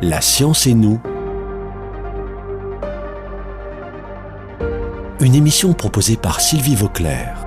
La science et nous. Une émission proposée par Sylvie Vauclair.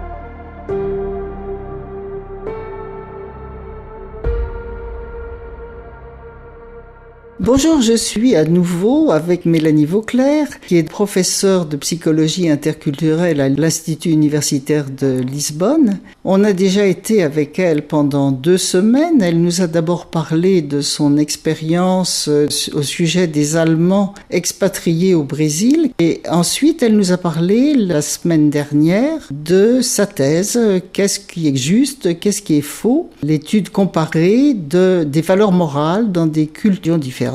Bonjour, je suis à nouveau avec Mélanie Vauclair, qui est professeure de psychologie interculturelle à l'Institut universitaire de Lisbonne. On a déjà été avec elle pendant 2 semaines. Elle nous a d'abord parlé de son expérience au sujet des Allemands expatriés au Brésil. Et ensuite, elle nous a parlé la semaine dernière de sa thèse. Qu'est-ce qui est juste, qu'est-ce qui est faux? L'étude comparée des valeurs morales dans des cultures différentes.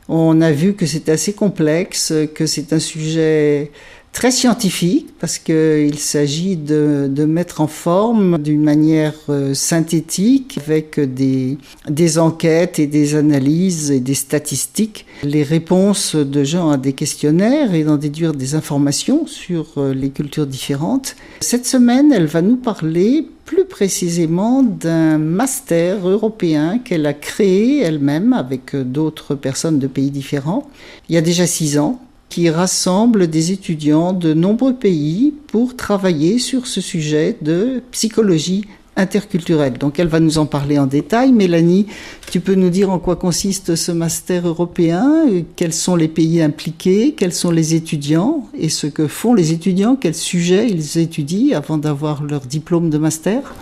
On a vu que c'est assez complexe, que c'est un sujet très scientifique parce qu'il s'agit de mettre en forme d'une manière synthétique avec des enquêtes et des analyses et des statistiques, les réponses de gens à des questionnaires et d'en déduire des informations sur les cultures différentes. Cette semaine, elle va nous parler plus précisément d'un master européen qu'elle a créé elle-même avec d'autres personnes de pays différents, il y a déjà 6 ans, qui rassemble des étudiants de nombreux pays pour travailler sur ce sujet de psychologie interculturelle. Donc elle va nous en parler en détail. Mélanie, tu peux nous dire en quoi consiste ce master européen? Quels sont les pays impliqués? Quels sont les étudiants? Et ce que font les étudiants? Quels sujets ils étudient avant d'avoir leur diplôme de master?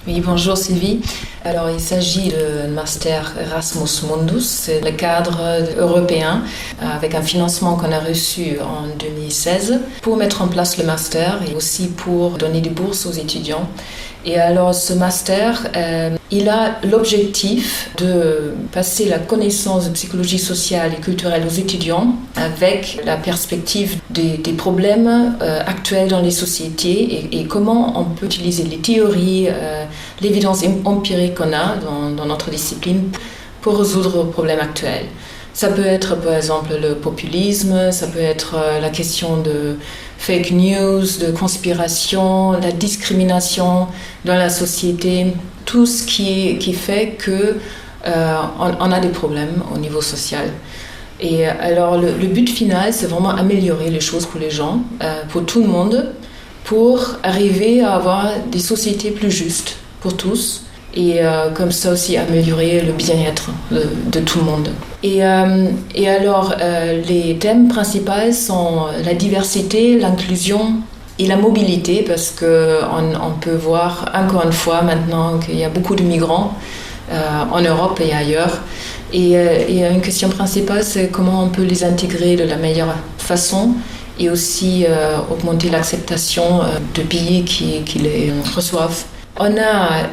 Oui, bonjour Sylvie. Alors il s'agit du master Erasmus Mundus, c'est le cadre européen avec un financement qu'on a reçu en 2016 pour mettre en place le master et aussi pour donner des bourses aux étudiants. Et alors ce master, il a l'objectif de passer la connaissance de psychologie sociale et culturelle aux étudiants avec la perspective des problèmes actuels dans les sociétés et comment on peut utiliser les théories, l'évidence empirique qu'on a dans notre discipline pour résoudre les problèmes actuels. Ça peut être par exemple le populisme, ça peut être la question de fake news, de conspiration, la discrimination dans la société, tout ce qui fait que on a des problèmes au niveau social. Et alors le but final, c'est vraiment améliorer les choses pour les gens, pour tout le monde, pour arriver à avoir des sociétés plus justes pour tous. Et comme ça aussi améliorer le bien-être de tout le monde. Et alors, les thèmes principaux sont la diversité, l'inclusion et la mobilité, parce qu'on peut voir encore une fois maintenant qu'il y a beaucoup de migrants en Europe et ailleurs. Et une question principale, c'est comment on peut les intégrer de la meilleure façon et aussi augmenter l'acceptation de pays qui les reçoivent. On a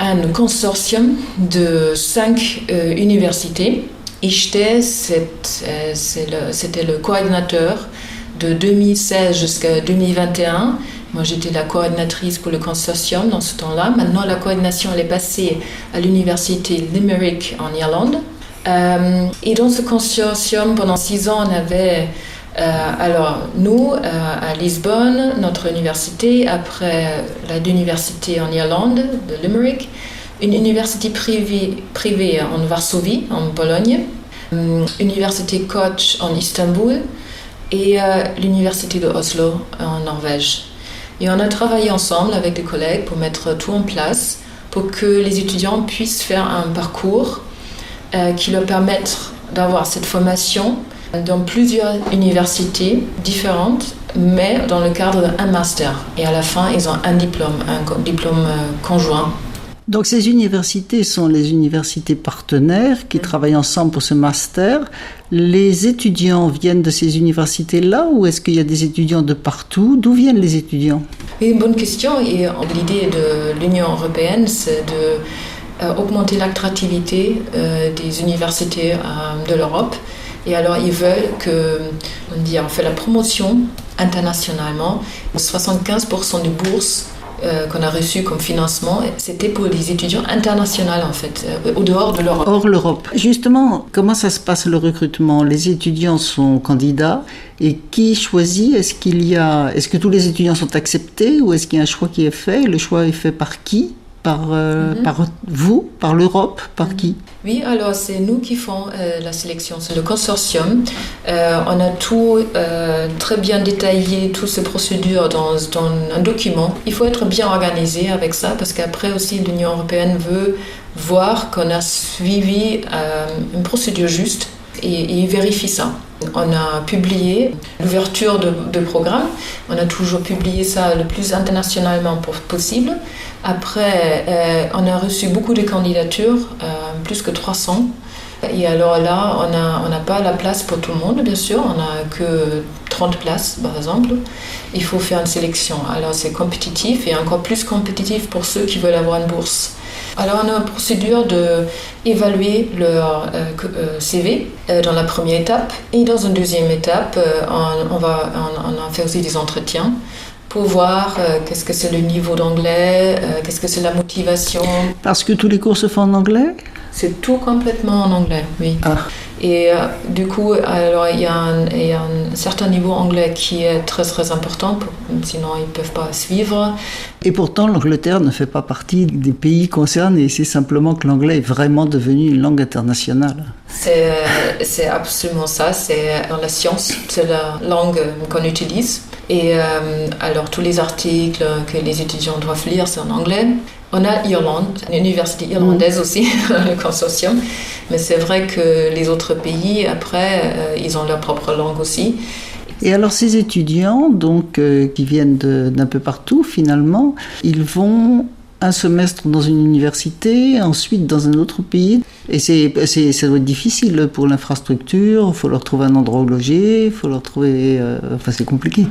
un consortium de 5 universités. ICHTE, c'était le coordinateur de 2016 jusqu'à 2021. Moi, j'étais la coordinatrice pour le consortium dans ce temps-là. Maintenant, la coordination elle est passée à l'université Limerick en Irlande. Et dans ce consortium, pendant 6 ans, on avait... alors nous à Lisbonne, notre université, après l'université en Irlande de Limerick, une université privée en Varsovie, en Pologne, université Koch en Istanbul et l'université de Oslo en Norvège. Et on a travaillé ensemble avec des collègues pour mettre tout en place pour que les étudiants puissent faire un parcours qui leur permette d'avoir cette formation dans plusieurs universités différentes, mais dans le cadre d'un master. Et à la fin, ils ont un diplôme conjoint. Donc ces universités sont les universités partenaires qui travaillent ensemble pour ce master. Les étudiants viennent de ces universités-là ou est-ce qu'il y a des étudiants de partout? D'où viennent les étudiants? Une bonne question. Et l'idée de l'Union européenne, c'est d'augmenter l'attractivité des universités de l'Europe. Et alors, ils veulent on fait la promotion internationalement. 75% des bourses qu'on a reçues comme financement, c'était pour les étudiants internationaux, en fait, au dehors de l'Europe. Hors l'Europe. Justement, comment ça se passe le recrutement? Les étudiants sont candidats et qui choisit? Est-ce que tous les étudiants sont acceptés ou est-ce qu'il y a un choix qui est fait? Le choix est fait par qui? par vous, par l'Europe, par qui? Oui, alors c'est nous qui faisons la sélection, c'est le consortium. On a tout très bien détaillé, toutes ces procédures dans un document. Il faut être bien organisé avec ça parce qu'après aussi l'Union européenne veut voir qu'on a suivi une procédure juste et il vérifie ça. On a publié l'ouverture de programme, on a toujours publié ça le plus internationalement possible. Après, on a reçu beaucoup de candidatures, plus que 300. Et alors là, on n'a pas la place pour tout le monde, bien sûr. On n'a que 30 places, par exemple. Il faut faire une sélection. Alors c'est compétitif et encore plus compétitif pour ceux qui veulent avoir une bourse. Alors on a une procédure d'évaluer leur CV dans la première étape. Et dans une deuxième étape, on a fait aussi des entretiens pour voir qu'est-ce que c'est le niveau d'anglais, qu'est-ce que c'est la motivation. Parce que tous les cours se font en anglais? C'est tout complètement en anglais, oui. Ah. Et du coup, alors il y a un certain niveau anglais qui est très très important, sinon ils ne peuvent pas suivre. Et pourtant, l'Angleterre ne fait pas partie des pays concernés. C'est simplement que l'anglais est vraiment devenu une langue internationale. C'est absolument ça. C'est dans la science, c'est la langue qu'on utilise. Et alors tous les articles que les étudiants doivent lire, c'est en anglais. On a Irlande, une université irlandaise aussi, le consortium. Mais c'est vrai que les autres pays, après, ils ont leur propre langue aussi. Et alors ces étudiants, donc, qui viennent d'un peu partout, finalement, ils vont un semestre dans une université, ensuite dans un autre pays. Et ça doit être difficile pour l'infrastructure, il faut leur trouver un endroit où loger, il faut leur trouver... c'est compliqué.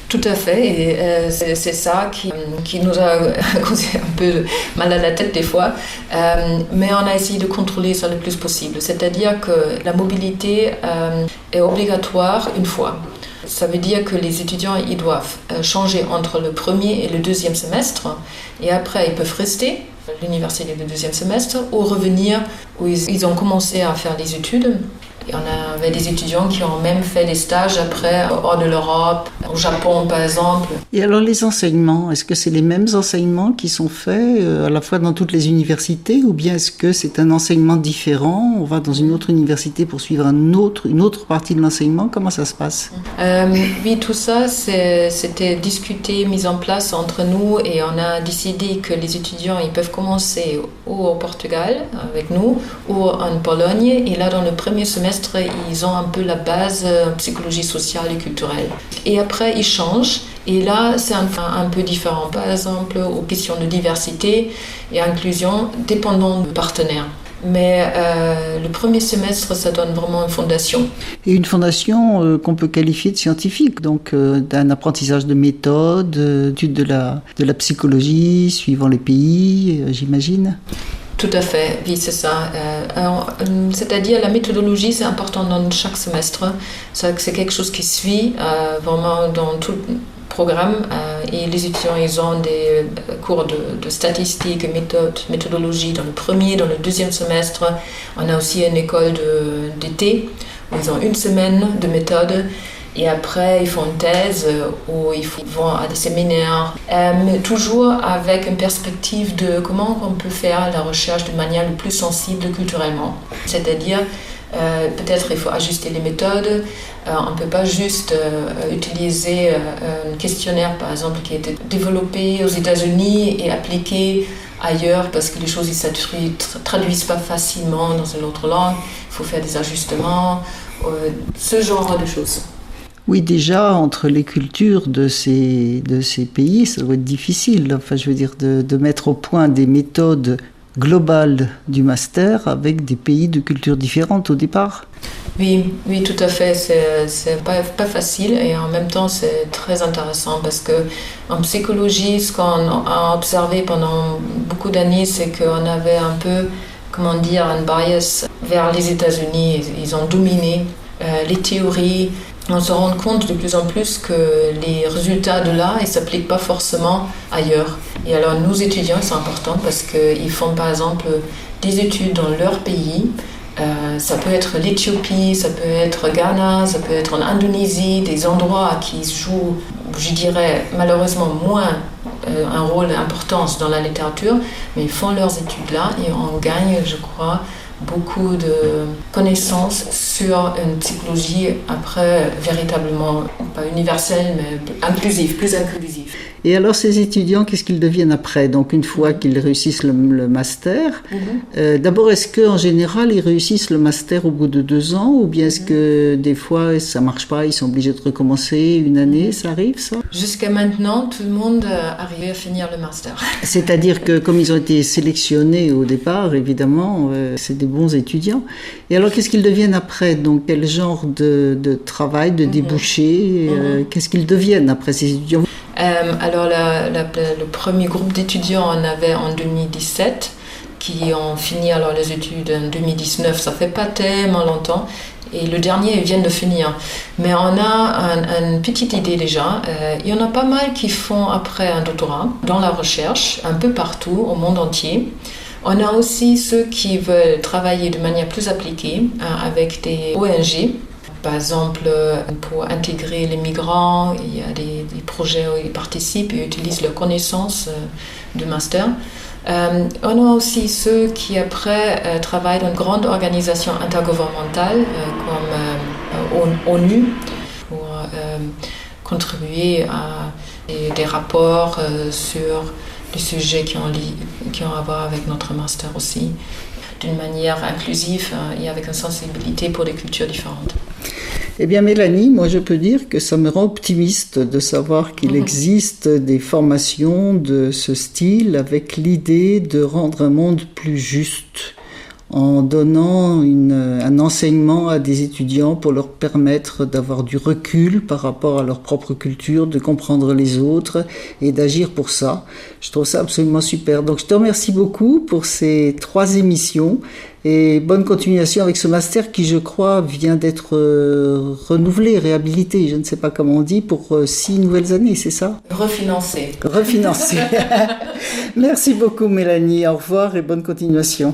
Tout à fait, et c'est ça qui nous a causé un peu mal à la tête des fois, mais on a essayé de contrôler ça le plus possible, c'est-à-dire que la mobilité est obligatoire une fois. Ça veut dire que les étudiants ils doivent changer entre le premier et le deuxième semestre, et après ils peuvent rester à l'université du deuxième semestre ou revenir où ils ont commencé à faire les études. Et on avait des étudiants qui ont même fait des stages après, hors de l'Europe, au Japon par exemple. Et alors les enseignements, est-ce que c'est les mêmes enseignements qui sont faits à la fois dans toutes les universités ou bien est-ce que c'est un enseignement différent? On va dans une autre université pour suivre une autre partie de l'enseignement? Comment ça se passe? Oui, tout ça, c'était discuté, mis en place entre nous et on a décidé que les étudiants ils peuvent commencer ou au Portugal avec nous ou en Pologne. Et là, dans le premier semestre, ils ont un peu la base psychologie sociale et culturelle. Et après, ils changent. Et là, c'est un peu différent. Par exemple, aux questions de diversité et inclusion, dépendant du partenaire. Mais le premier semestre, ça donne vraiment une fondation. Et une fondation qu'on peut qualifier de scientifique, donc d'un apprentissage de méthode, d'étude de la psychologie, suivant les pays, j'imagine. Tout à fait, oui, c'est ça. C'est-à-dire la méthodologie, c'est important dans chaque semestre. C'est quelque chose qui suit vraiment dans tout le programme. Et les étudiants, ils ont des cours de statistiques et méthodologie dans le premier, dans le deuxième semestre. On a aussi une école d'été où ils ont une semaine de méthode. Et après, ils font une thèse où ils vont à des séminaires, mais toujours avec une perspective de comment on peut faire la recherche de manière le plus sensible culturellement. C'est-à-dire, peut-être il faut ajuster les méthodes. On ne peut pas juste utiliser un questionnaire, par exemple, qui a été développé aux États-Unis et appliqué ailleurs parce que les choses ne se traduisent pas facilement dans une autre langue. Il faut faire des ajustements, ce genre de choses. Oui, déjà, entre les cultures de ces pays, ça doit être difficile. Enfin, je veux dire, de mettre au point des méthodes globales du master avec des pays de cultures différentes au départ. Oui, tout à fait. C'est pas facile et en même temps, c'est très intéressant parce que en psychologie, ce qu'on a observé pendant beaucoup d'années, c'est qu'on avait un peu, comment dire, un bias vers les États-Unis. Ils ont dominé les théories. On se rend compte de plus en plus que les résultats de là, ils ne s'appliquent pas forcément ailleurs. Et alors, nos étudiants, c'est important parce qu'ils font par exemple des études dans leur pays. Ça peut être l'Éthiopie, ça peut être Ghana, ça peut être en Indonésie, des endroits qui se jouent, je dirais, malheureusement moins un rôle important dans la littérature, mais ils font leurs études là et on gagne, je crois, beaucoup de connaissances sur une psychologie après véritablement, pas universelle, mais inclusive, plus inclusive. Et alors ces étudiants, qu'est-ce qu'ils deviennent après? Donc une fois qu'ils réussissent le master, d'abord est-ce qu'en général ils réussissent le master au bout de 2 ans ou bien est-ce que des fois ça marche pas, ils sont obligés de recommencer une année, ça arrive ça? Jusqu'à maintenant, tout le monde arrive à finir le master. C'est-à-dire que comme ils ont été sélectionnés au départ, évidemment, c'est des bons étudiants. Et alors qu'est-ce qu'ils deviennent après? Donc quel genre de travail, de débouchés, qu'est-ce qu'ils deviennent après ces étudiants? Alors le premier groupe d'étudiants on avait en 2017 qui ont fini alors les études en 2019, ça fait pas tellement longtemps et le dernier ils viennent de finir, mais on a une petite idée déjà. Il y en a pas mal qui font après un doctorat dans la recherche un peu partout au monde entier. On a aussi ceux qui veulent travailler de manière plus appliquée avec des ONG. Par exemple, pour intégrer les migrants, il y a des projets où ils participent et utilisent leurs connaissances de master. On a aussi ceux qui après travaillent dans une grande organisation intergouvernementale comme ONU pour contribuer à des rapports sur des sujets qui ont à voir avec notre master aussi, d'une manière inclusive et avec une sensibilité pour des cultures différentes. Eh bien Mélanie, moi je peux dire que ça me rend optimiste de savoir qu'il existe des formations de ce style avec l'idée de rendre un monde plus juste en donnant un enseignement à des étudiants pour leur permettre d'avoir du recul par rapport à leur propre culture, de comprendre les autres et d'agir pour ça. Je trouve ça absolument super. Donc je te remercie beaucoup pour ces 3 émissions et bonne continuation avec ce master qui, je crois, vient d'être renouvelé, réhabilité, je ne sais pas comment on dit, pour 6 nouvelles années, c'est ça? Refinancé. Refinancé. Merci beaucoup Mélanie, au revoir et bonne continuation.